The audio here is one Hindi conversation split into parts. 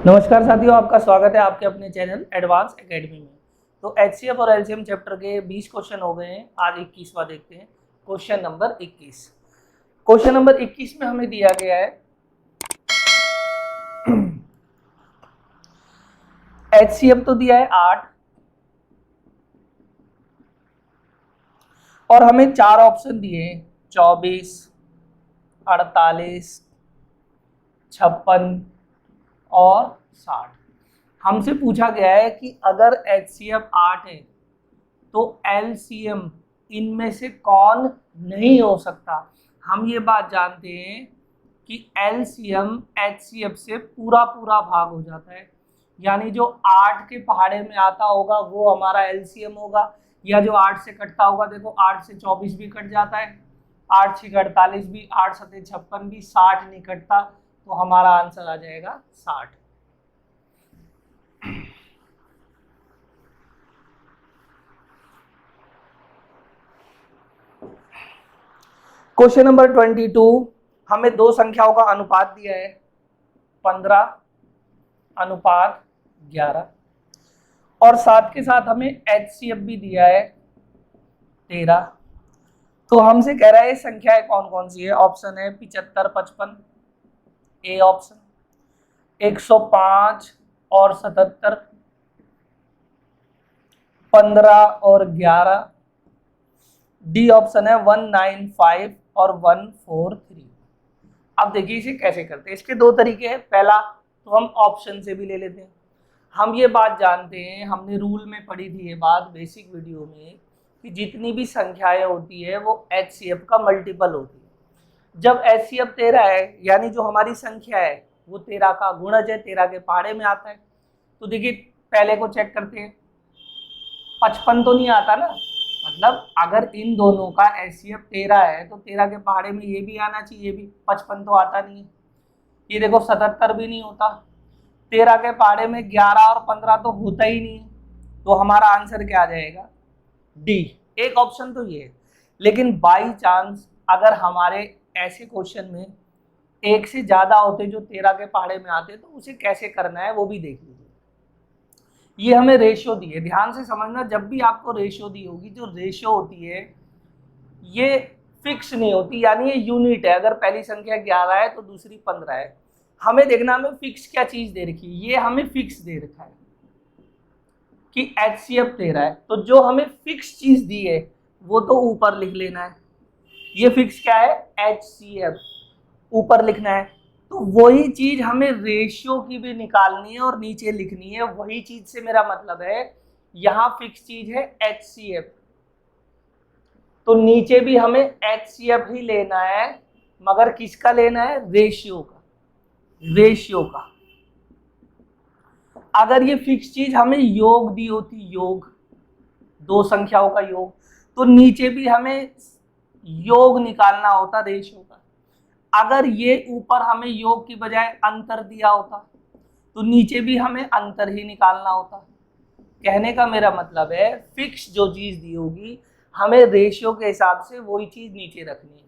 नमस्कार साथियों, आपका स्वागत है आपके अपने चैनल एडवांस एकेडमी में। तो एचसीएफ और एलसीएम चैप्टर के 20 क्वेश्चन हो गए हैं। आज 21वां देखते हैं, क्वेश्चन नंबर 21। क्वेश्चन नंबर 21 में हमें दिया गया है एचसीएफ तो दिया है 8 और हमें 4 ऑप्शन दिए हैं 24, 48, 56 और 60। हमसे पूछा गया है कि अगर एचसीएफ 8 है तो एलसीएम इनमें से कौन नहीं हो सकता। हम ये बात जानते हैं कि एलसीएम एचसीएफ से पूरा पूरा भाग हो जाता है, यानी जो 8 के पहाड़े में आता होगा वो हमारा एलसीएम होगा, या जो 8 से कटता होगा। देखो 8 से 24 भी कट जाता है, 8 6 48 भी, 8 7 56 भी, 60 नहीं कटता, तो हमारा आंसर आ जाएगा 60। क्वेश्चन नंबर 22, हमें दो संख्याओं का अनुपात दिया है 15:11 और साथ के साथ हमें एचसीएफ भी दिया है 13। तो हमसे कह रहा है ये संख्याएं कौन कौन सी है। ऑप्शन है 75 55, ए ऑप्शन, 105 और 77, 15 और 11, डी ऑप्शन है 195 और 143। अब देखिए इसे कैसे करते हैं। इसके दो तरीके हैं। पहला तो हम ऑप्शन से भी ले लेते हैं। हम ये बात जानते हैं, हमने रूल में पढ़ी थी ये बात बेसिक वीडियो में, कि जितनी भी संख्याएं होती है वो एचसीएफ का मल्टीपल होती है। जब एचसीएफ 13 है यानी जो हमारी संख्या है वो 13 का गुणज है, 13 के पहाड़े में आता है। तो देखिए पहले को चेक करते हैं, 55 तो नहीं आता ना, मतलब अगर इन दोनों का एचसीएफ 13 है तो 13 के पहाड़े में ये भी आना चाहिए, ये भी 55 तो आता नहीं है। ये देखो 77 भी नहीं होता, 13 के पहाड़े में 11 और 15 तो होता ही नहीं है। तो हमारा आंसर क्या आ जाएगा, डी। एक ऑप्शन तो ये है, लेकिन बाई चांस अगर हमारे ऐसे क्वेश्चन में एक से ज्यादा होते जो 13 के पहाड़े में आते तो उसे कैसे करना है वो भी देख लीजिए। ये हमें रेशियो दी है, ध्यान से समझना। जब भी आपको रेशियो दी होगी, जो रेशियो होती है ये फिक्स नहीं होती, यानी ये यूनिट है। अगर पहली संख्या 11 है तो दूसरी 15 है। हमें देखना हमें फिक्स क्या चीज दे रखी है। ये हमें फिक्स दे रखा है कि एचसीएफ 13 है, तो जो हमें फिक्स चीज दी है वो तो ऊपर लिख लेना है। ये फिक्स क्या है, एचसीएफ, ऊपर लिखना है। तो वही चीज हमें रेशियो की भी निकालनी है और नीचे लिखनी है। वही चीज से मेरा मतलब है यहां फिक्स चीज है एचसीएफ, तो नीचे भी हमें एचसीएफ ही लेना है, मगर किसका लेना है, रेशियो का। रेशियो का अगर ये फिक्स चीज हमें योग दी होती, योग दो संख्याओं का योग, तो नीचे भी हमें योग निकालना होता रेशियो का। अगर ये ऊपर हमें योग की बजाय अंतर दिया होता तो नीचे भी हमें अंतर ही निकालना होता। कहने का मेरा मतलब है फिक्स जो चीज दी होगी हमें रेशियो के हिसाब से वही चीज नीचे रखनी है।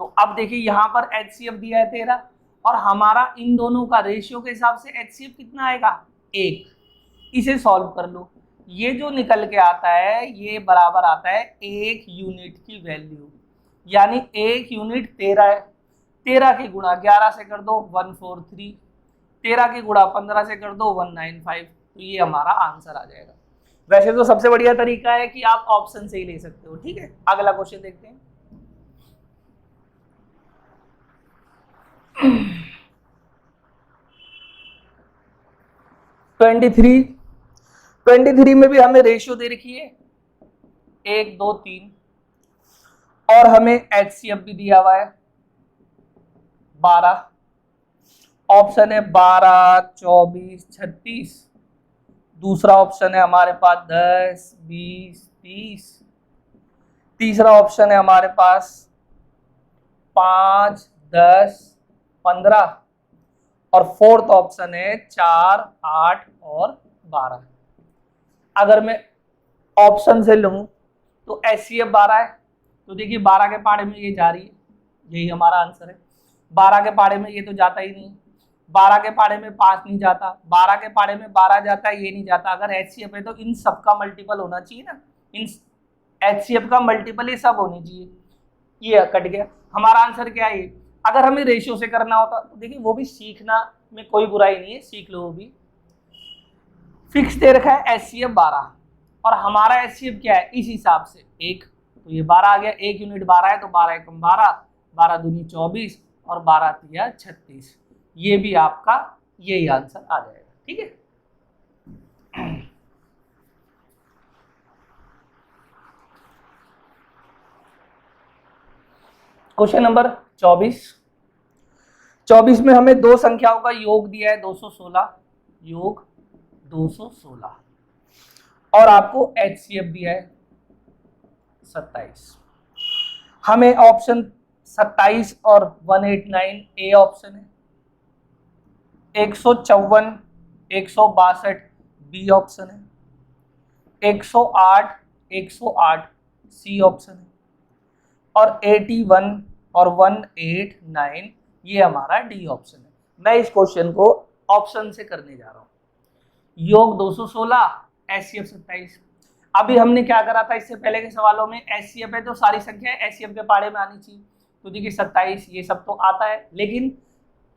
तो अब देखिए यहाँ पर एचसीएफ दिया है 13 और हमारा इन दोनों का रेशियो के हिसाब से एचसीएफ कितना आएगा, 1। इसे सॉल्व कर लो, ये जो निकल के आता है ये बराबर आता है 1 यूनिट की वैल्यू, यानी 1 यूनिट 13 है। 13 की गुणा 11 से कर दो 143, 13 की गुणा 15 से कर दो 195, तो ये हमारा आंसर आ जाएगा। वैसे तो सबसे बढ़िया तरीका है कि आप ऑप्शन से ही ले सकते हो। ठीक है, अगला क्वेश्चन देखते हैं। ट्वेंटी थ्री में भी हमें रेशियो दे रखी है 1 2 3 और हमें एचसीएफ भी दिया हुआ है 12। ऑप्शन है 12 24 36, दूसरा ऑप्शन है हमारे पास 10 20 30, तीसरा ऑप्शन है हमारे पास 5 10 15 और फोर्थ ऑप्शन है 4 8 और 12। अगर मैं ऑप्शन से लूं तो एचसीएफ 12 है, तो देखिए 12 के पहाड़े में ये जा रही है, यही हमारा आंसर है। 12 के पहाड़े में ये तो जाता ही नहीं, 12 के पाड़े में 5 नहीं जाता, 12 के पाड़े में 12 जाता है, ये नहीं जाता। अगर HCF है तो इन सब का मल्टीपल होना चाहिए ना, इन HCF का मल्टीपल ये सब होनी चाहिए। ये कट गया, हमारा आंसर क्या है। अगर हमें रेशियो से करना होता तो देखिए वो भी सीखना में कोई बुराई नहीं है, सीख लो। वो भी फिक्स दे रखा है HCF 12 और हमारा HCF क्या है इस हिसाब से 1, तो ये 12 आ गया। 1 यूनिट 12 है तो 12 एकम 12, 12 दूनी 24 और 12 तिया 36। ये भी आपका यही आंसर आ जाएगा। ठीक है, क्वेश्चन नंबर 24 में हमें दो संख्याओं का योग दिया है 216, योग 216 और आपको HCF दिया है 27। हमें ऑप्शन 27 और 189 ए ऑप्शन है, 154 162 बी ऑप्शन है, 108 108 सी ऑप्शन है और 81 और 189 ये हमारा डी ऑप्शन है। मैं इस क्वेश्चन को ऑप्शन से करने जा रहा हूं। योग 216, HCF 27। अभी हमने क्या करा था इससे पहले के सवालों में, HCF है तो सारी संख्या HCF के पाड़े में आनी चाहिए। तो देखिए 27 ये सब तो आता है, लेकिन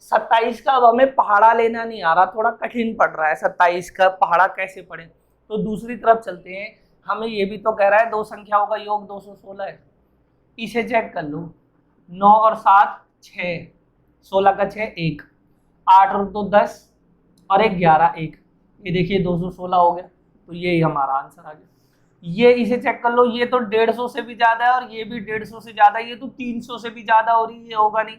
27 का अब हमें पहाड़ा लेना नहीं आ रहा, थोड़ा कठिन पड़ रहा है 27 का पहाड़ा कैसे पढ़े। तो दूसरी तरफ चलते हैं। हमें ये भी तो कह रहा है दो संख्याओं का योग 216 है, इसे चेक कर लो। 9 और 7 6, 16 का 6 1, 8 और 2 10 और 1 11 1, ये देखिए 216 हो गया। तो ये हमारा आंसर आ गया। ये इसे चेक कर लो, ये तो 150 से भी ज्यादा है और ये भी 150 से ज्यादा, ये तो 300 से भी ज्यादा हो रही है, ये होगा नहीं।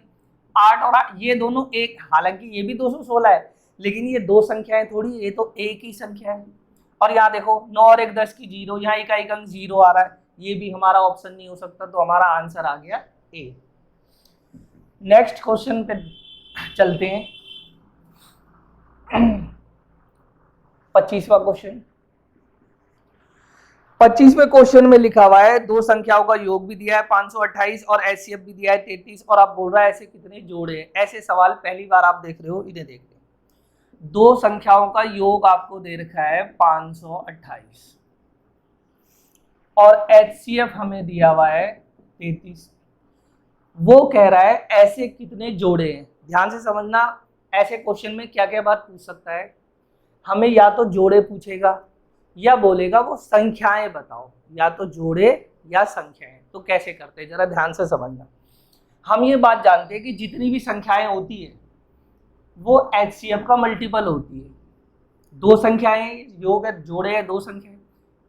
8 और 8 ये दोनों एक, हालांकि ये भी 216 है लेकिन ये दो संख्याएं थोड़ी, ये तो एक ही संख्या है। और यहाँ देखो 9 और 1 10 की 0, यहाँ एक अंक 0 आ रहा है, ये भी हमारा ऑप्शन नहीं हो सकता। तो हमारा आंसर आ गया ए। नेक्स्ट क्वेश्चन पे चलते हैं। 25वां क्वेश्चन। 25वें क्वेश्चन में लिखा हुआ है दो संख्याओं का योग भी दिया है 528 और HCF भी दिया है 33 और आप बोल रहा है ऐसे कितने जोड़े हैं। ऐसे सवाल पहली बार आप देख रहे हो, इन्हें देख रहे हो। दो संख्याओं का योग आपको दे रखा है 528 और HCF हमें दिया हुआ है 33। वो कह रहा है ऐसे कितने जोड़े हैं। ध्यान से समझना, ऐसे क्वेश्चन में क्या क्या बात पूछ सकता है। हमें या तो जोड़े पूछेगा या बोलेगा वो संख्याएं बताओ, या तो जोड़े या संख्याएं। तो कैसे करते हैं जरा ध्यान से समझना। हम ये बात जानते हैं कि जितनी भी संख्याएं होती है वो HCF का मल्टीपल होती है। दो संख्याएं योग है, जोड़े है दो संख्याएं,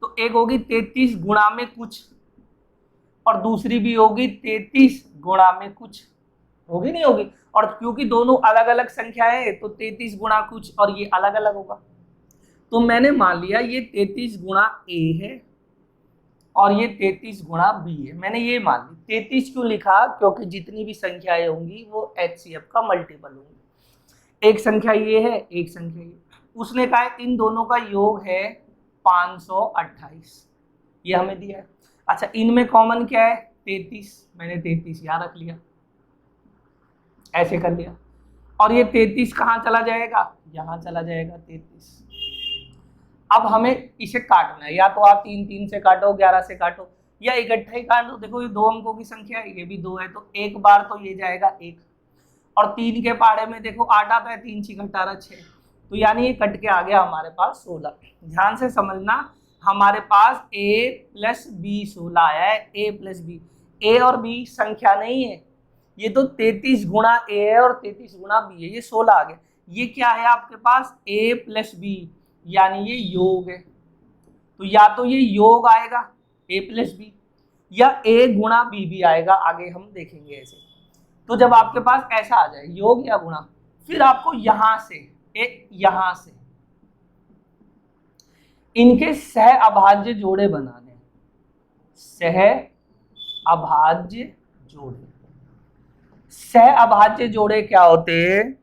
तो एक होगी 33 गुणा में कुछ और दूसरी भी होगी 33 गुणा में कुछ, होगी नहीं होगी। और क्योंकि दोनों अलग अलग संख्याएं हैं तो 33 गुणा कुछ और ये अलग अलग होगा। तो मैंने मान लिया ये 33 गुणा ए है और ये 33 गुणा बी है, मैंने ये मान ली। 33 क्यों लिखा, क्योंकि जितनी भी संख्याएं होंगी वो HCF का मल्टीपल होंगी। एक संख्या ये है, एक संख्या ये। उसने कहा है इन दोनों का योग है 528, ये हमें दिया है। अच्छा इनमें कॉमन क्या है 33, मैंने 33 यहाँ रख लिया, ऐसे कर लिया। और ये 33 कहाँ चला जाएगा, यहाँ चला जाएगा 33। अब हमें इसे काटना है, या तो आप 3 3 से काटो, 11 से काटो, या इकट्ठा ही काट दो। देखो ये दो अंकों की संख्या है, ये भी 2 है, तो एक बार तो ये जाएगा 1 और 3 के पाड़े में देखो 8 आता है, 3 6 18 6, तो यानी ये कट के आ गया हमारे पास 16। ध्यान से समझना, हमारे पास a प्लस बी 16 आया है, a प्लस बी। a और b संख्या नहीं है, ये तो 33 गुणा a है और 33 गुणा b है, ये 16 आ गया। ये क्या है आपके पास a प्लस बी, यानी ये योग है। तो या तो ये योग आएगा a प्लस बी या a गुणा b भी आएगा, आगे हम देखेंगे ऐसे। तो जब आपके पास ऐसा आ जाए योग या गुणा, फिर आपको यहां से इनके सह अभाज्य जोड़े बनाने। सह अभाज्य जोड़े, सह अभाज्य जोड़े क्या होते हैं,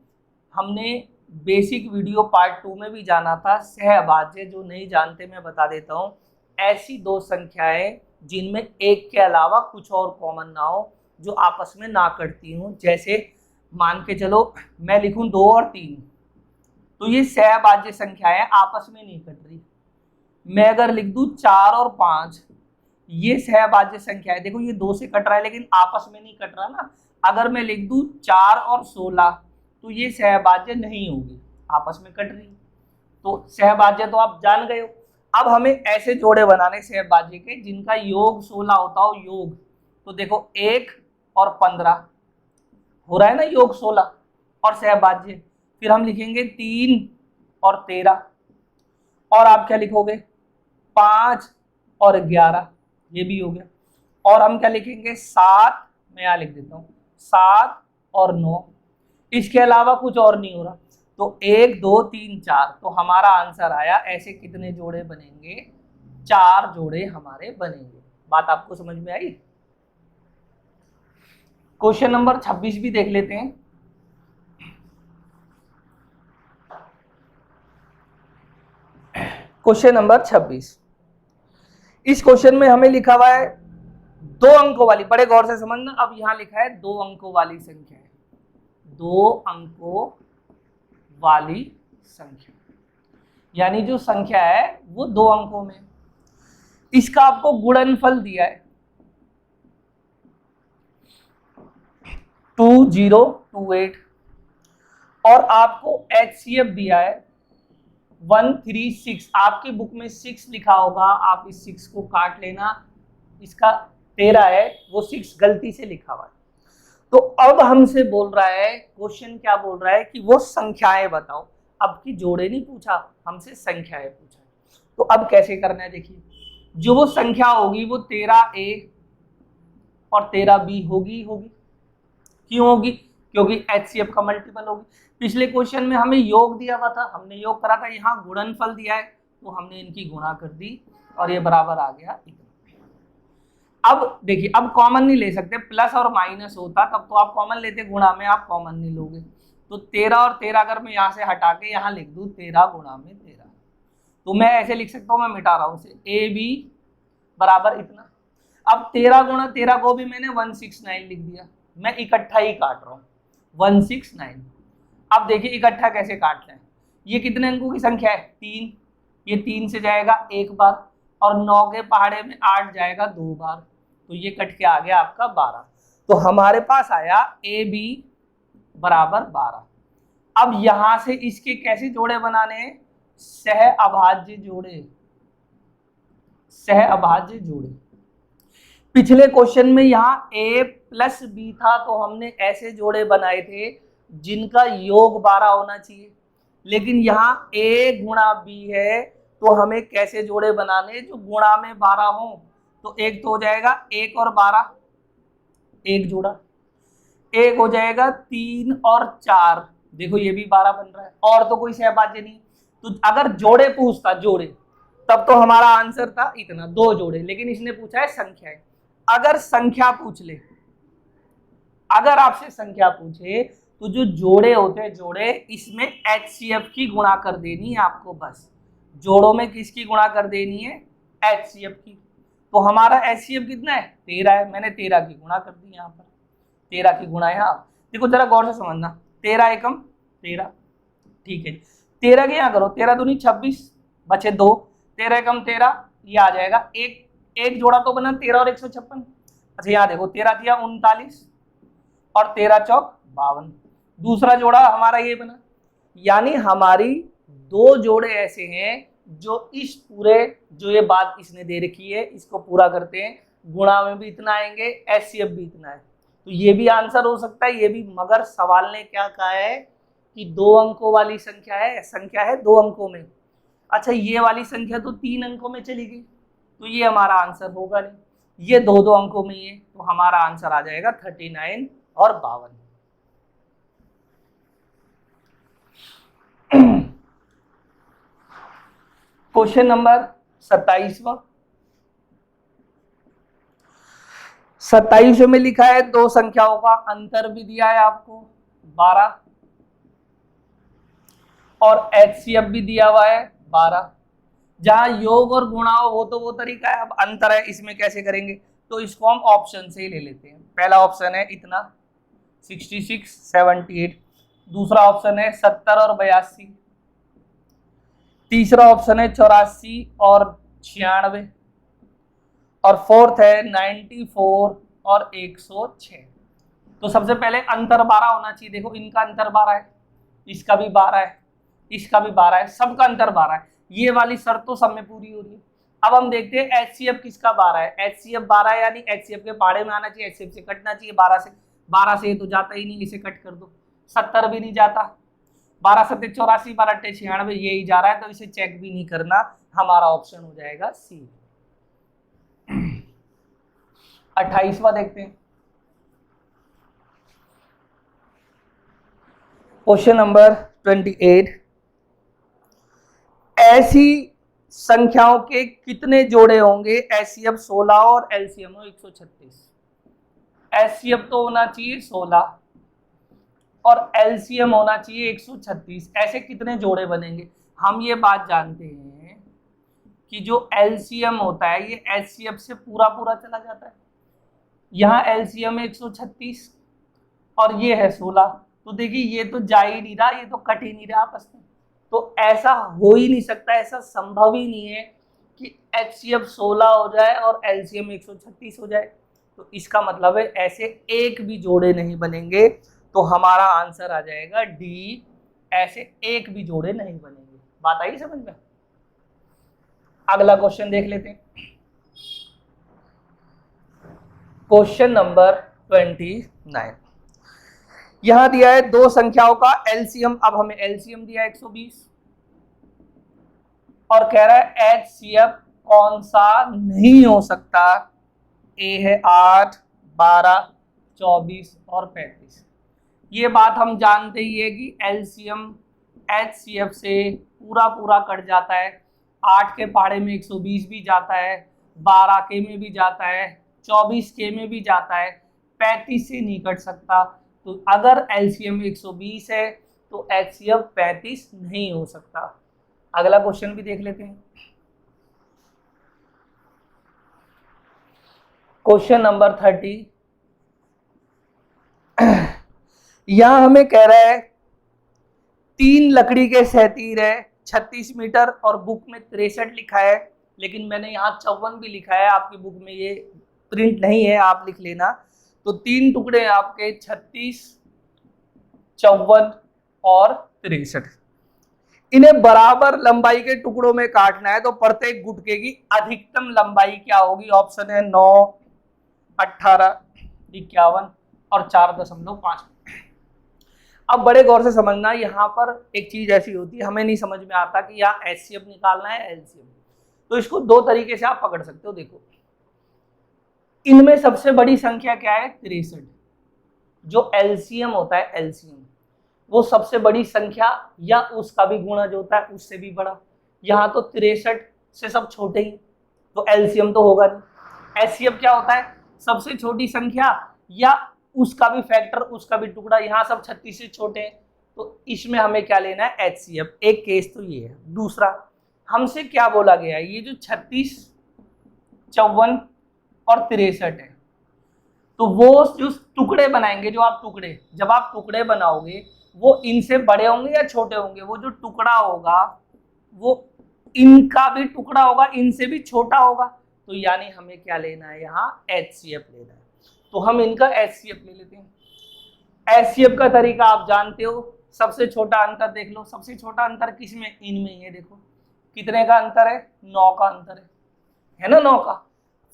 हमने बेसिक वीडियो पार्ट 2 में भी जाना था। सह अभाज्य, जो नहीं जानते मैं बता देता हूं, ऐसी दो संख्याएं जिनमें एक के अलावा कुछ और कॉमन ना हो, जो आपस में ना कटती हूं, जैसे मान के चलो मैं लिखूं 2 और 3, तो ये सहभाज्य संख्या है, आपस में नहीं कट रही। मैं अगर लिख दूं 4 और 5, ये सहभाज्य संख्या है, देखो ये 2 से कट रहा है लेकिन आपस में नहीं कट रहा ना। अगर मैं लिख दूं 4 और 16, तो ये सहभाज्य नहीं होगी, आपस में कट रही। तो सहभाज्य तो आप जान गए हो। अब हमें ऐसे जोड़े बनाने सहभाज्य के जिनका योग 16 होता हो, योग। तो देखो 1 और 15 हो रहा है ना, योग 16 और सहभाज्य। फिर हम लिखेंगे 3 और 13, और आप क्या लिखोगे 5 और 11, ये भी हो गया। और हम क्या लिखेंगे 7, मैं यहाँ लिख देता हूँ 7 और 9। इसके अलावा कुछ और नहीं हो रहा। तो 1 2 3 4, तो हमारा आंसर आया ऐसे कितने जोड़े बनेंगे, 4 जोड़े हमारे बनेंगे। बात आपको समझ में आई। क्वेश्चन नंबर 26 भी देख लेते हैं। क्वेश्चन नंबर 26, इस क्वेश्चन में हमें लिखा हुआ है 2 अंकों वाली, बड़े गौर से समझना। अब यहां लिखा है 2 अंकों वाली संख्या है, 2 अंकों वाली संख्या, यानी जो संख्या है वो 2 अंकों में। इसका आपको गुणनफल दिया है 2028, और आपको HCF दिया है 136। आपकी बुक में 6 लिखा होगा, आप इस 6 को काट लेना, इसका 13 है, वो 6 गलती से लिखा हुआ है। तो अब हमसे बोल रहा है, क्वेश्चन क्या बोल रहा है कि वो संख्याएं बताओ। अब की जोड़े नहीं पूछा, हमसे संख्याएं पूछा। तो अब कैसे करना है, देखिए जो वो संख्या होगी वो 13A और 13B होगी। क्यों होगी? क्योंकि HCF का मल्टीपल होगी। पिछले क्वेश्चन में हमें योग दिया हुआ था, हमने योग करा था, यहाँ गुणनफल दिया है तो हमने इनकी गुणा कर दी और ये बराबर आ गया इतना। अब देखिए, अब कॉमन नहीं ले सकते, प्लस और माइनस होता तब तो आप कॉमन लेते, गुणा में आप कॉमन नहीं लोगे। तो 13 और 13 अगर मैं यहाँ से हटा के यहाँ लिख दूं 13 गुणा में 13, तो मैं ऐसे लिख सकता हूँ, मैं मिटा रहा हूँ उसे, AB बराबर इतना। अब 13 गुणा 13 को भी मैंने 169 लिख दिया, मैं इकट्ठा ही काट रहा हूँ 169। अब देखिए इकट्ठा कैसे काटना है, ये कितने अंकों की संख्या है 3, ये 3 से जाएगा 1 बार, और 9 के पहाड़े में 8 जाएगा 2 बार, तो ये कट के आ गया आपका 12। तो हमारे पास आया AB बराबर 12। अब यहां से इसके कैसे जोड़े बनाने हैं, सह अभाज्य जोड़े, सह अभाज्य जोड़े। पिछले क्वेश्चन में यहाँ A प्लस B था तो हमने ऐसे जोड़े बनाए थे जिनका योग 12 होना चाहिए, लेकिन यहाँ A गुणा B है तो हमें कैसे जोड़े बनाने जो गुणा में 12 हो। तो एक तो हो जाएगा 1 और 12, एक जोड़ा, एक हो जाएगा 3 और 4, देखो ये भी 12 बन रहा है, और तो कोई सहभाज्य नहीं। तो अगर जोड़े पूछता जोड़े तब तो हमारा आंसर था इतना, 2 जोड़े, लेकिन इसने पूछा है संख्याएं। अगर संख्या पूछ ले, अगर आपसे संख्या पूछे तो जो जोड़े होते हैं जोड़े, इसमें HCF की गुणा कर देनी है आपको, बस जोड़ों में किसकी गुणा कर देनी है, HCF की। तो हमारा HCF कितना है 13 है, मैंने 13 की गुणा कर दी, यहाँ पर 13 की गुणा है। हाँ देखो जरा गौर से समझना, 13 एकम 13, ठीक है 13 के यहाँ करो, 13 दूनी 26 बचे 2, 13 एकम 13, ये आ जाएगा एक जोड़ा तो बना 13 और 156। अच्छा यहाँ देखो 13 दिया 39 और 13 चौक 52, दूसरा जोड़ा हमारा ये बना। यानी हमारी 2 जोड़े ऐसे हैं जो इस पूरे, जो ये बात इसने दे रखी है इसको पूरा करते हैं, गुणा में भी इतना आएंगे, HCF भी इतना है, तो ये भी आंसर हो सकता है, ये भी। मगर सवाल ने क्या कहा है कि 2 अंकों वाली संख्या है, संख्या है 2 अंकों में। अच्छा ये वाली संख्या तो 3 अंकों में चली गई, तो ये हमारा आंसर होगा नहीं, ये 2 अंकों में ही है, तो हमारा आंसर आ जाएगा 39 और 52। क्वेश्चन नंबर 27वां, 27 में लिखा है 2 संख्याओं का अंतर भी दिया है आपको 12, और HCF भी दिया हुआ है 12। जहां योग और गुणा हो वो तो वो तरीका है, अब अंतर है इसमें कैसे करेंगे, तो इसको हम ऑप्शन से ही ले लेते हैं। पहला ऑप्शन है इतना 66, 78। दूसरा ऑप्शन है 70 और 82। तीसरा ऑप्शन है 84 और 96। और फोर्थ है 94 और 106। तो सबसे पहले अंतर 12 होना चाहिए। देखो इनका अंतर 12 है, इसका भी 12 है, इसका भी 12 है, सबका अंतर 12 है। ये वाली शर्त तो सब में पूरी हो रही है। अब हम देखते हैं एचसीएफ किसका 12 है। एचसीएफ 12 है यानी एचसीएफ के पाड़े में आना चाहिए, एचसीएफ से कटना चाहिए 12 से। 12 से तो जाता ही नहीं, इसे कट कर दो। 70 भी नहीं जाता, 12 सत्ते 84, 12 अट्ठे 96, यही जा रहा है, तो इसे चेक भी नहीं करना। हमारा ऑप्शन हो जाएगा सी। 28वां देखते हैं। Question number 28। ऐसी संख्याओं के कितने जोड़े होंगे एचसीएफ 16 और एलसीएम 136। एचसीएफ तो होना चाहिए 16 और एलसीएम होना चाहिए 136। ऐसे कितने जोड़े बनेंगे? हम ये बात जानते हैं कि जो एलसीएम होता है ये एचसीएफ से पूरा पूरा चला जाता है। यहाँ एलसीएम 136 और ये है 16, तो देखिए ये तो जा ही नहीं रहा, ये तो कट ही नहीं रहा आपस में। तो ऐसा हो ही नहीं सकता, ऐसा संभव ही नहीं है कि एचसीएफ 16 हो जाए और एलसीएम 136 हो जाए। तो इसका मतलब है ऐसे एक भी जोड़े नहीं बनेंगे। तो हमारा आंसर आ जाएगा डी, ऐसे एक भी जोड़े नहीं बनेंगे। बात आई समझ में? अगला क्वेश्चन देख लेते हैं। Question number 29। यहां दिया है दो संख्याओं का एलसीएम। अब हमें एलसीएम दिया है 120 और कह रहा है एचसीएफ कौन सा नहीं हो सकता। ए है 8, 12, 24 और 35। ये बात हम जानते ही है कि एलसीएम एचसीएफ से पूरा पूरा कट जाता है। 8 के पाड़े में 120 भी जाता है, 12 के में भी जाता है, 24 के में भी जाता है, 35 से नहीं कट सकता। तो अगर एलसीएम 120 है तो एचसीएफ 35 नहीं हो सकता। अगला क्वेश्चन भी देख लेते हैं। Question number 30। यहां हमें कह रहा है 3 लकड़ी के सहतीर है 36 मीटर और बुक में 63 लिखा है, लेकिन मैंने यहाँ 54 भी लिखा है। आपकी बुक में ये प्रिंट नहीं है, आप लिख लेना। तो 3 टुकड़े हैं आपके 36, 54 और 63। इन्हें बराबर लंबाई के टुकड़ों में काटना है। तो प्रत्येक गुटके की अधिकतम लंबाई क्या होगी? ऑप्शन है 9, 18, 51 और 4.5। अब बड़े गौर से समझना, यहाँ पर एक चीज ऐसी होती है, हमें नहीं समझ में आता कि यहाँ एचसीएफ निकालना है एलसीएम। तो इसको दो तरीके से आप पकड़ सकते हो। देखो इनमें सबसे बड़ी संख्या क्या है? 63। जो एलसीएम होता है एलसीएम वो सबसे बड़ी संख्या या उसका भी गुणज होता है उससे भी बड़ा। यहाँ तो 63 से सब छोटे ही, तो एलसीएम तो होगा नहीं। एचसीएफ क्या होता है? सबसे छोटी संख्या या उसका भी फैक्टर, उसका भी टुकड़ा। यहाँ सब 36 से छोटे हैं, तो इसमें हमें क्या लेना है? एचसीएफ। एक केस तो ये है। दूसरा हमसे क्या बोला गया है? ये जो 36, 54 और 63 है, तो वो जो टुकड़े बनाएंगे, जो आप टुकड़े, जब आप टुकड़े बनाओगे वो इनसे बड़े होंगे या छोटे होंगे? वो जो टुकड़ा होगा वो इनका भी टुकड़ा होगा, इनसे भी छोटा होगा। तो यानी हमें क्या लेना है? यहाँ एचसीएफ लेना है। तो हम इनका एचसीएफ ले लेते हैं। एचसीएफ का तरीका आप जानते हो। सबसे छोटा अंतर देख लो। सबसे छोटा अंतर किसमें? इनमें ही है। देखो कितने का अंतर है? 9 का अंतर है ना? 9 का।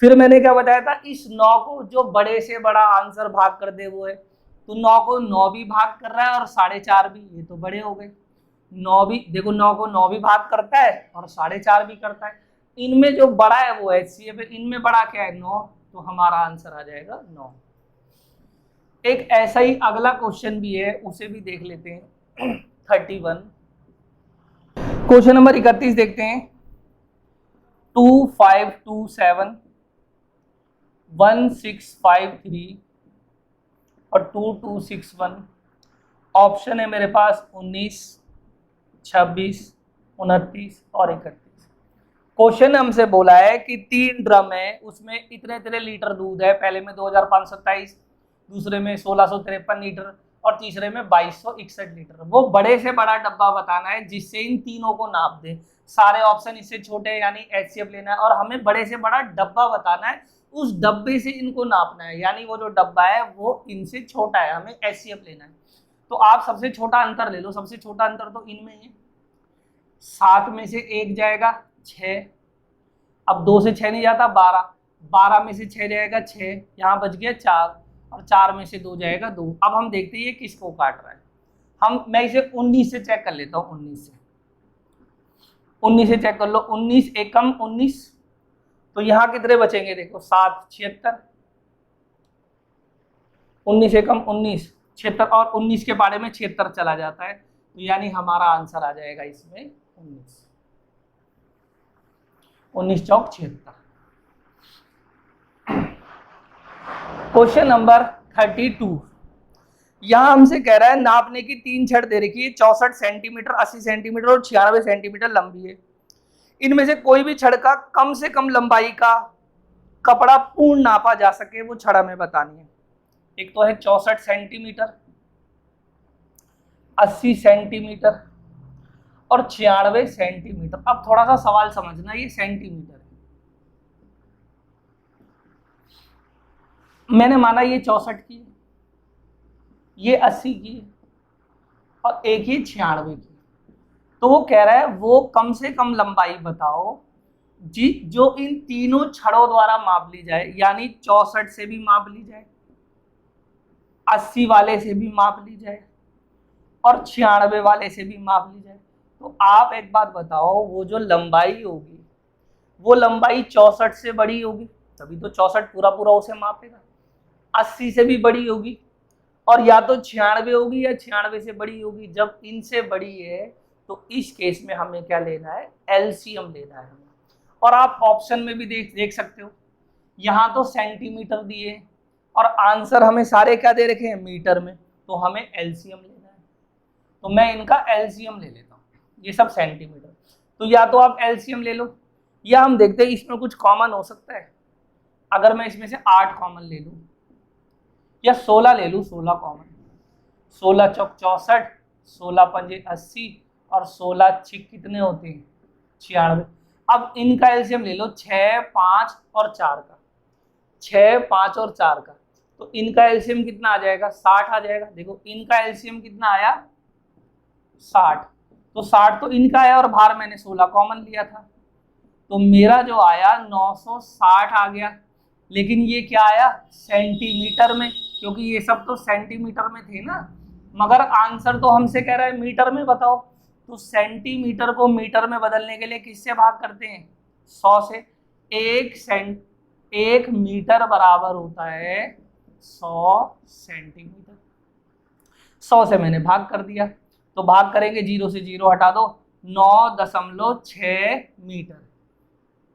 फिर मैंने क्या बताया था? इस 9 को जो बड़े से बड़ा आंसर भाग कर दे वो है। तो 9 को 9 भी भाग कर रहा है और 4.5 भी, ये तो बड़े हो गए। 9 भी देखो, 9 को 9 भी भाग करता है और 4.5 भी करता है। इनमें जो बड़ा है वो एचसीएफ है, इनमें बड़ा क्या है? 9। तो हमारा आंसर आ जाएगा 9। एक ऐसा ही अगला क्वेश्चन भी है, उसे भी देख लेते हैं। 31। क्वेश्चन नंबर 31 देखते हैं। 2527, 1653 और 2261। ऑप्शन है मेरे पास 19, 26, 29 और 31। क्वेश्चन हमसे बोला है कि 3 ड्रम है, उसमें इतने इतने लीटर दूध है। पहले में 2527, दूसरे में 1653 लीटर और तीसरे में 2261 लीटर। वो बड़े से बड़ा डब्बा बताना है जिससे इन तीनों को नाप दे। सारे ऑप्शन इससे छोटे यानी HCF लेना है और हमें बड़े से बड़ा डब्बा बताना है, उस डब्बे से इनको नापना है, यानी वो जो डब्बा है वो इनसे छोटा है, हमें HCF लेना है। तो आप सबसे छोटा अंतर ले लो, सबसे छोटा अंतर तो इनमें है, 7 में से 1 जाएगा 6, अब 2 से 6 नहीं जाता 12, 12 में से 6 जाएगा 6, यहाँ बच गया 4 और 4 में से 2 जाएगा 2। अब हम देखते हैं ये किसको काट रहा है। मैं इसे 19 से चेक कर लेता हूँ, 19 से चेक कर लो, 19 एकम 19, तो यहाँ कितने बचेंगे देखो 7 76, 19 एकम 19 76 और 19 के बारे में 76 चला जाता है, तो यानी हमारा आंसर आ जाएगा इसमें 19 चौक 76। क्वेश्चन नंबर 32, यहां हमसे कह रहा है नापने की 3 छड़ दे रखी है, 64 सेंटीमीटर, 80 सेंटीमीटर और 96 सेंटीमीटर लंबी है। इनमें से कोई भी छड़ का कम से कम लंबाई का कपड़ा पूर्ण नापा जा सके, वो छड़ हमें बतानी है। एक तो है 64 सेंटीमीटर, 80 सेंटीमीटर और 96 सेंटीमीटर। अब थोड़ा सा सवाल समझना, ये सेंटीमीटर है, मैंने माना ये 64 की है, ये 80 की है और एक ही 96 की, तो वो कह रहा है वो कम से कम लंबाई बताओ जी जो इन तीनों छड़ों द्वारा माप ली जाए, यानी 64 से भी माप ली जाए, 80 वाले से भी माप ली जाए और 96 वाले से भी माप ली जाए। तो आप एक बात बताओ, वो जो लंबाई होगी वो लंबाई 64 से बड़ी होगी, तभी तो 64 पूरा पूरा उसे मापेगा, 80 से भी बड़ी होगी और या तो 96 होगी या 96 से बड़ी होगी। जब इनसे बड़ी है तो इस केस में हमें क्या लेना है, एलसीएम लेना है। और आप ऑप्शन में भी देख सकते हो, यहाँ तो सेंटीमीटर दिए और आंसर हमें सारे क्या दे रखे हैं, मीटर में, तो हमें एलसीएम लेना है। तो मैं इनका एलसीएम ले लेता हूँ, ये सब सेंटीमीटर, तो या तो आप एलसीएम ले लो या हम देखते हैं इसमें कुछ कॉमन हो सकता है। अगर मैं इसमें से 8 कॉमन ले लूँ या 16 ले लूँ, 16 कॉमन, 16 चौक 64, 16 पंजे 80 और 16 छिक कितने होते हैं, 96। अब इनका एलसीएम ले लो 6, 5 और 4 का, 6, 5 और 4 का, तो इनका एलसीएम कितना आ जाएगा, 60 आ जाएगा। देखो इनका एलसीएम कितना आया, 60, तो 60 तो इनका आया और बाहर मैंने 16 कॉमन लिया था, तो मेरा जो आया 960 आ गया। लेकिन ये क्या आया, सेंटीमीटर में, क्योंकि ये सब तो सेंटीमीटर में थे ना, मगर आंसर तो हमसे कह रहा है मीटर में बताओ। तो सेंटीमीटर को मीटर में बदलने के लिए किससे भाग करते हैं, 100 से। 1 मीटर बराबर होता है 100 सेंटीमीटर। 100 से मैंने भाग कर दिया, तो भाग करेंगे 0 से 0 हटा दो, 9.6 मीटर,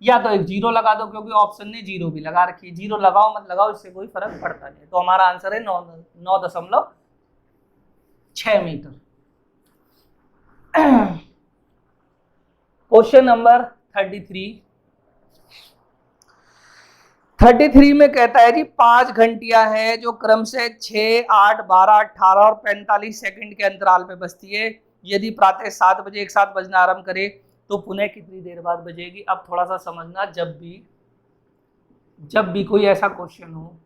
या तो एक 0 लगा दो क्योंकि ऑप्शन ने 0 भी लगा रखी है। 0 लगाओ मत लगाओ इससे कोई फर्क पड़ता नहीं, तो हमारा आंसर है 9.6 मीटर। क्वेश्चन नंबर 33 में कहता है जी 5 घंटियां हैं जो क्रम से 6, 8, 12, 18 और 45 सेकंड के अंतराल पे बजती है। यदि प्रातः 7 बजे एक साथ बजना आरंभ करे तो पुनः कितनी देर बाद बजेगी। अब थोड़ा सा समझना, जब भी कोई ऐसा क्वेश्चन हो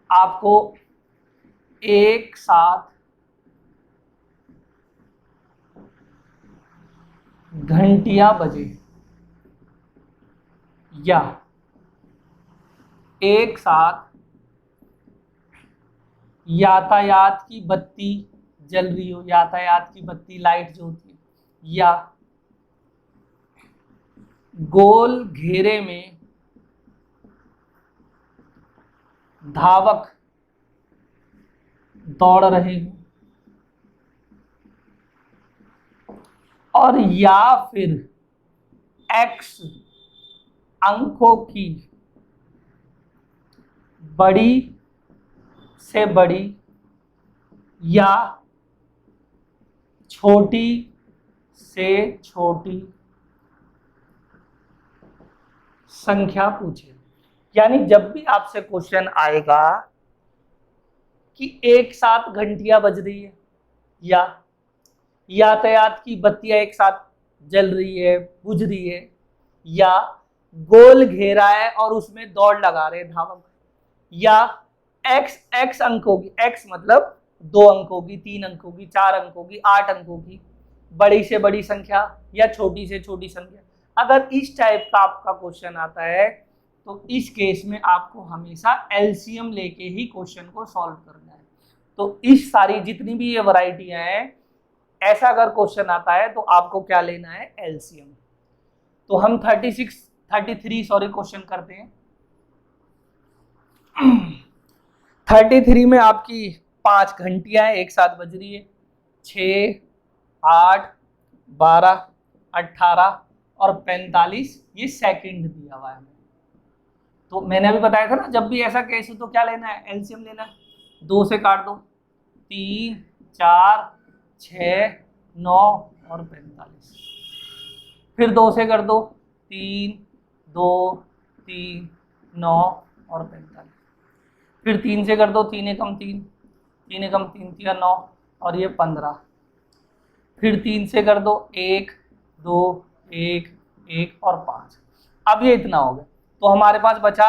आपको एक साथ घंटियां बजे या एक साथ यातायात की बत्ती जल रही हो, यातायात की बत्ती लाइट जो होती है, या गोल घेरे में धावक दौड़ रहे हो, और या फिर x अंकों की बड़ी से बड़ी या छोटी से छोटी संख्या पूछे। यानी जब भी आपसे क्वेश्चन आएगा कि एक साथ घंटियां बज रही है, या यातायात की बत्तियां एक साथ जल रही है, बुझ रही है, या गोल घेरा है और उसमें दौड़ लगा रहे हैं धावक, या एक्स अंकों की, एक्स मतलब 2 अंकों की, 3 अंकों की, 4 अंकों की, 8 अंकों की, बड़ी से बड़ी संख्या या छोटी से छोटी संख्या, अगर इस टाइप का आपका क्वेश्चन आता है तो इस केस में आपको हमेशा एलसीएम लेके ही क्वेश्चन को सॉल्व करना है। तो इस सारी जितनी भी ये वैरायटियां हैं, ऐसा अगर क्वेश्चन आता है तो आपको क्या लेना है, एलसीएम। तो हम 33 क्वेश्चन करते हैं। 33 में आपकी 5 घंटियां एक साथ बज रही है, 6, 8, 12, 18 और 45 ये सेकंड दिया हुआ है। तो मैंने अभी बताया था ना, जब भी ऐसा केस हो तो क्या लेना है, एलसीएम लेना है। 2 से काट दो, 3, 4, 6, 9 और 45। फिर 2 से कर दो, 3, 2, 3, 9 और 45। फिर 3 से कर दो, 3 एकम 3, 3 एकम 3 3 9 और ये 15। फिर 3 से कर दो, 1, 2, 1, 1 और 5। अब ये इतना हो गया। तो हमारे पास बचा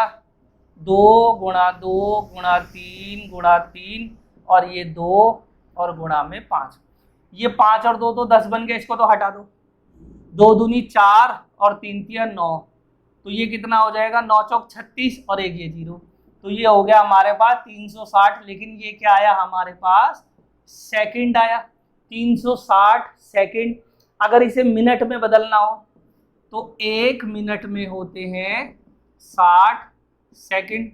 2 गुणा 2 गुणा 3 गुणा 3 और ये 2 और गुणा में 5। ये 5 और 2 तो 10 बन गए, इसको तो हटा दो। 2 दूनी 4 और 3 तिया 9, तो ये कितना हो जाएगा, 9 चौक 36 और एक ये 0। तो ये हो गया हमारे पास 360। लेकिन ये क्या आया हमारे पास, सेकंड आया। 360 सेकंड। अगर इसे मिनट में बदलना हो तो 1 मिनट में होते हैं 60 सेकंड।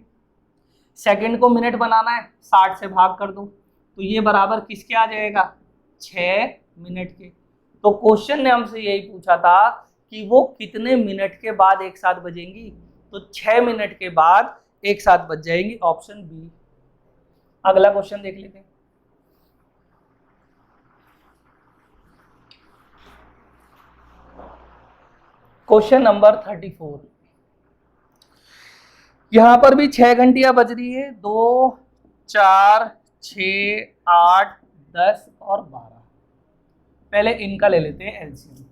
सेकंड को मिनट बनाना है, 60 से भाग कर दो, तो ये बराबर किसके आ जाएगा, 6 मिनट के। तो क्वेश्चन ने हमसे यही पूछा था कि वो कितने मिनट के बाद एक साथ बजेंगी, तो 6 मिनट के बाद एक साथ बज जाएंगी, ऑप्शन बी। अगला क्वेश्चन देख लेते हैं। Question number 34। यहां पर भी 6 घंटियां बज रही है, 2, 4, 6, 8, 10 और 12। पहले इनका ले लेते हैं एलसीएम।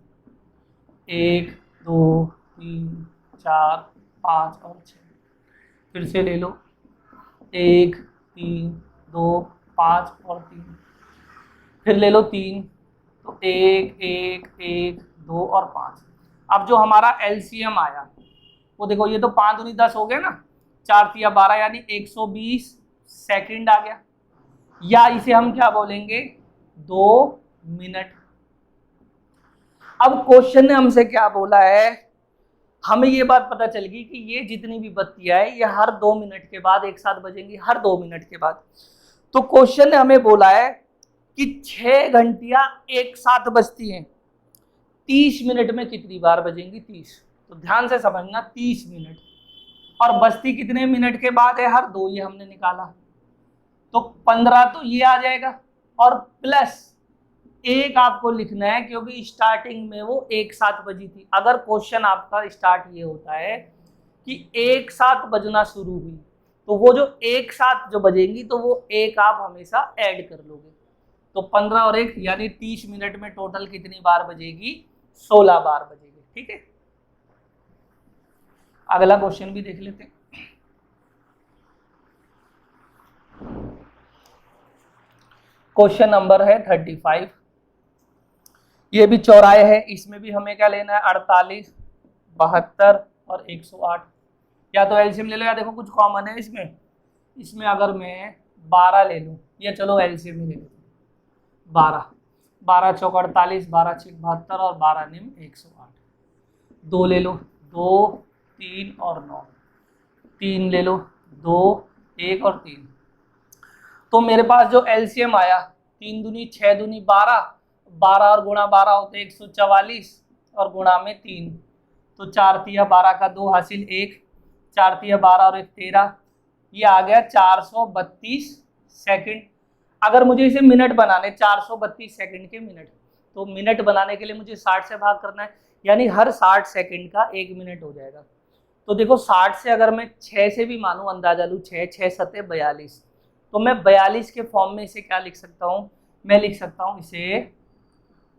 1, 2, 3, 4, 5 और 6। फिर से ले लो, 1, 3, 2, 5 और 3। फिर ले लो 3, तो 1, 1, 1, 2 और 5। अब जो हमारा एलसीएम आया वो देखो, ये तो 5 दूनी 10 हो गए ना, 4 तिया 12 यानी 120 सेकंड आ गया, या इसे हम क्या बोलेंगे, 2 मिनट। अब क्वेश्चन ने हमसे क्या बोला है, हमें ये बात पता चल गई कि ये जितनी भी बत्तियां है ये हर 2 मिनट के बाद एक साथ बजेंगी, हर 2 मिनट के बाद। तो क्वेश्चन ने हमें बोला है कि 6 घंटियां एक साथ बजती हैं, 30 मिनट में कितनी बार बजेंगी, 30। तो ध्यान से समझना, 30 मिनट। और बजती कितने मिनट के बाद है, हर 2, ये हमने निकाला। तो 15 तो ये आ जाएगा, और प्लस 1 आपको लिखना है क्योंकि स्टार्टिंग में वो एक साथ बजी थी। अगर क्वेश्चन आपका स्टार्ट ये होता है कि एक साथ बजना शुरू हुई, तो वो जो एक साथ जो बजेंगी तो वो 1 आप हमेशा ऐड कर लोगे। तो 15 और 1 यानी 30 मिनट में टोटल कितनी बार बजेगी, 16 बार बजेगी। ठीक है, अगला क्वेश्चन भी देख लेते हैं। क्वेश्चन नंबर है 35। ये भी चौराहे है, इसमें भी हमें क्या लेना है, 48, 72 और 108। या तो एलसीएम ले लो, या देखो कुछ कॉमन है इसमें। इसमें अगर मैं 12 ले लूँ, या चलो एलसीएम ही ले लेते हैं 12। 12 चौक 48, 12 छक 72 और 12 निम 108। 2 ले लो, 2, 3 और 9। 3 ले लो, 2, 1 और 3। तो मेरे पास जो एलसीएम आया, 3 दूनी 6 दूनी 12, 12 और गुणा 12 होते 144 और गुणा में 3, तो 4 तिया 12 का 2 हासिल 1, 4 तिया 12 और 1 13, ये आ गया 432 सेकंड। अगर मुझे इसे मिनट बनाने, 432 सेकंड के मिनट, तो मिनट बनाने के लिए मुझे 60 से भाग करना है, यानी हर 60 सेकंड का 1 मिनट हो जाएगा। तो देखो 60 से अगर मैं 6 से भी मानूं, अंदाजा लूँ, 6 6 सते 42, तो मैं 42 के फॉर्म में इसे क्या लिख सकता हूँ, मैं लिख सकता हूँ इसे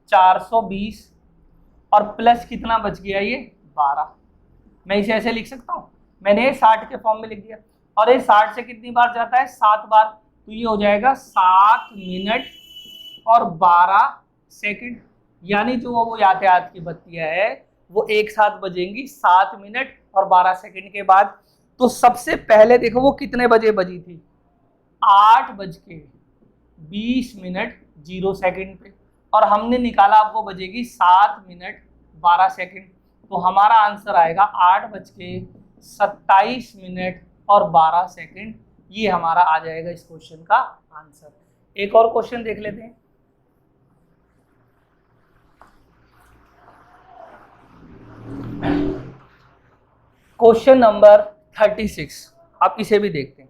420 और प्लस कितना बच गया ये 12, मैं इसे ऐसे लिख सकता हूँ। मैंने 60 के फॉर्म में लिख दिया और ये 60 से कितनी बार जाता है 7 बार, तो ये हो जाएगा 7 मिनट और 12 सेकंड, यानी जो वो यातायात की बत्तियां है वो एक साथ बजेंगी 7 मिनट और 12 सेकंड के बाद। तो सबसे पहले देखो वो कितने बजे बजी थी, 8:20 पे, और हमने निकाला अब वो बजेगी 7 मिनट 12 सेकंड। तो हमारा आंसर आएगा 8:27 और 12 सेकंड। ये हमारा आ जाएगा इस क्वेश्चन का आंसर। एक और क्वेश्चन देख लेते हैं। क्वेश्चन नंबर 36, आप इसे भी देखते हैं।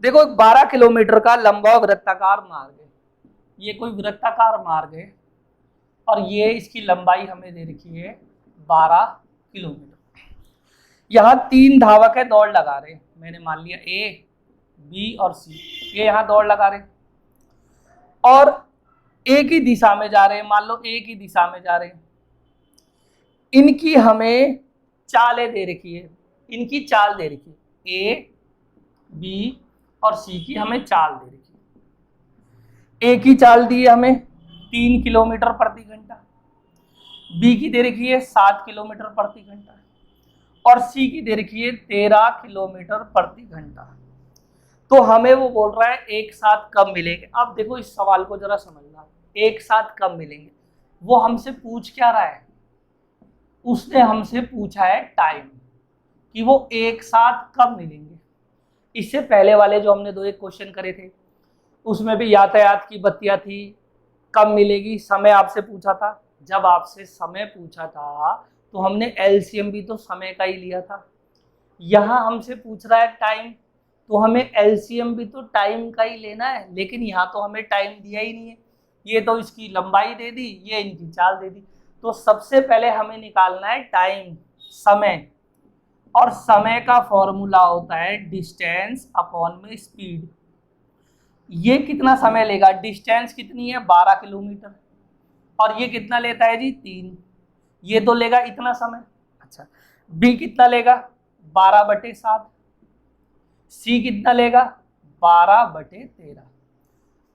देखो 12 किलोमीटर का लंबा वृत्ताकार मार्ग है, ये कोई वृत्ताकार मार्ग है और ये इसकी लंबाई हमें दे रखी है 12 किलोमीटर। यहाँ 3 धावक है दौड़ लगा रहे, मैंने मान लिया ए बी और सी, ये यहाँ दौड़ लगा रहे और एक ही दिशा में जा रहे हैं, मान लो एक ही दिशा में जा रहे हैं। इनकी हमें चालें दे रखी है, इनकी चाल दे रखी है, ए बी और सी की हमें चाल दे रखी है। ए की चाल दी है हमें 3 किलोमीटर प्रति घंटा, बी की दे रखी है 7 किलोमीटर प्रति घंटा और सी की दे रखी है 13 किलोमीटर प्रति घंटा। तो हमें वो बोल रहा है एक साथ कब मिलेंगे। अब देखो इस सवाल को जरा समझना, एक साथ कब मिलेंगे, वो हमसे पूछ क्या रहा है, उसने हमसे पूछा है टाइम, कि वो एक साथ कब मिलेंगे। इससे पहले वाले जो हमने 2 एक क्वेश्चन करे थे उसमें भी यातायात की बत्तियां थी, कब मिलेगी, समय आपसे पूछा था। जब आपसे समय पूछा था तो हमने एलसीएम भी तो समय का ही लिया था। यहाँ हमसे पूछ रहा है टाइम, तो हमें एलसीएम भी तो टाइम का ही लेना है, लेकिन यहाँ तो हमें टाइम दिया ही नहीं है। ये तो इसकी लंबाई दे दी, ये इनकी चाल दे दी। तो सबसे पहले हमें निकालना है टाइम, समय, और समय का फॉर्मूला होता है डिस्टेंस अपॉन में स्पीड। ये कितना समय लेगा, डिस्टेंस कितनी है 12 किलोमीटर और ये कितना लेता है जी 3, ये तो लेगा इतना समय। अच्छा, बी कितना लेगा 12/7, सी कितना लेगा 12/13।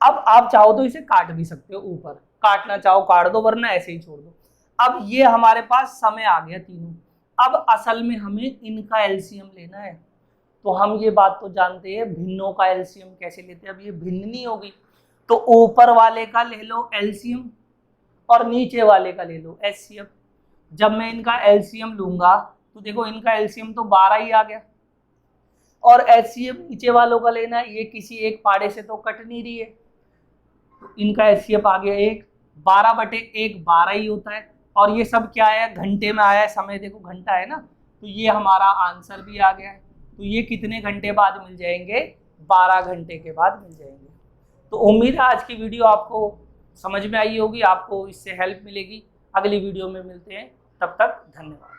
अब आप चाहो तो इसे काट भी सकते हो, ऊपर काटना चाहो काट दो, वरना ऐसे ही छोड़ दो। अब ये हमारे पास समय आ गया तीनों। अब असल में हमें इनका एलसीएम लेना है, तो हम ये बात तो जानते हैं भिन्नों का एलसीएम कैसे लेते हैं। अब ये भिन्न नहीं होगी तो ऊपर वाले का ले लो एलसीएम और नीचे वाले का ले लो एचसीएफ। जब मैं इनका एलसीएम लूंगा तो देखो इनका एलसीएम तो 12 ही आ गया और एचसीएफ नीचे वालों का लेना है, ये किसी एक पाड़े से तो कट नहीं रही है, तो इनका एचसीएफ आ गया 1, 12/1 12 ही होता है। और ये सब क्या है, घंटे में आया है, समय देखो घंटा है ना, तो ये हमारा आंसर भी आ गया है। तो ये कितने घंटे बाद मिल जाएंगे, 12 घंटे के बाद मिल जाएंगे। तो उम्मीद है आज की वीडियो आपको समझ में आई होगी, आपको इससे हेल्प मिलेगी। अगली वीडियो में मिलते हैं, तब तक धन्यवाद।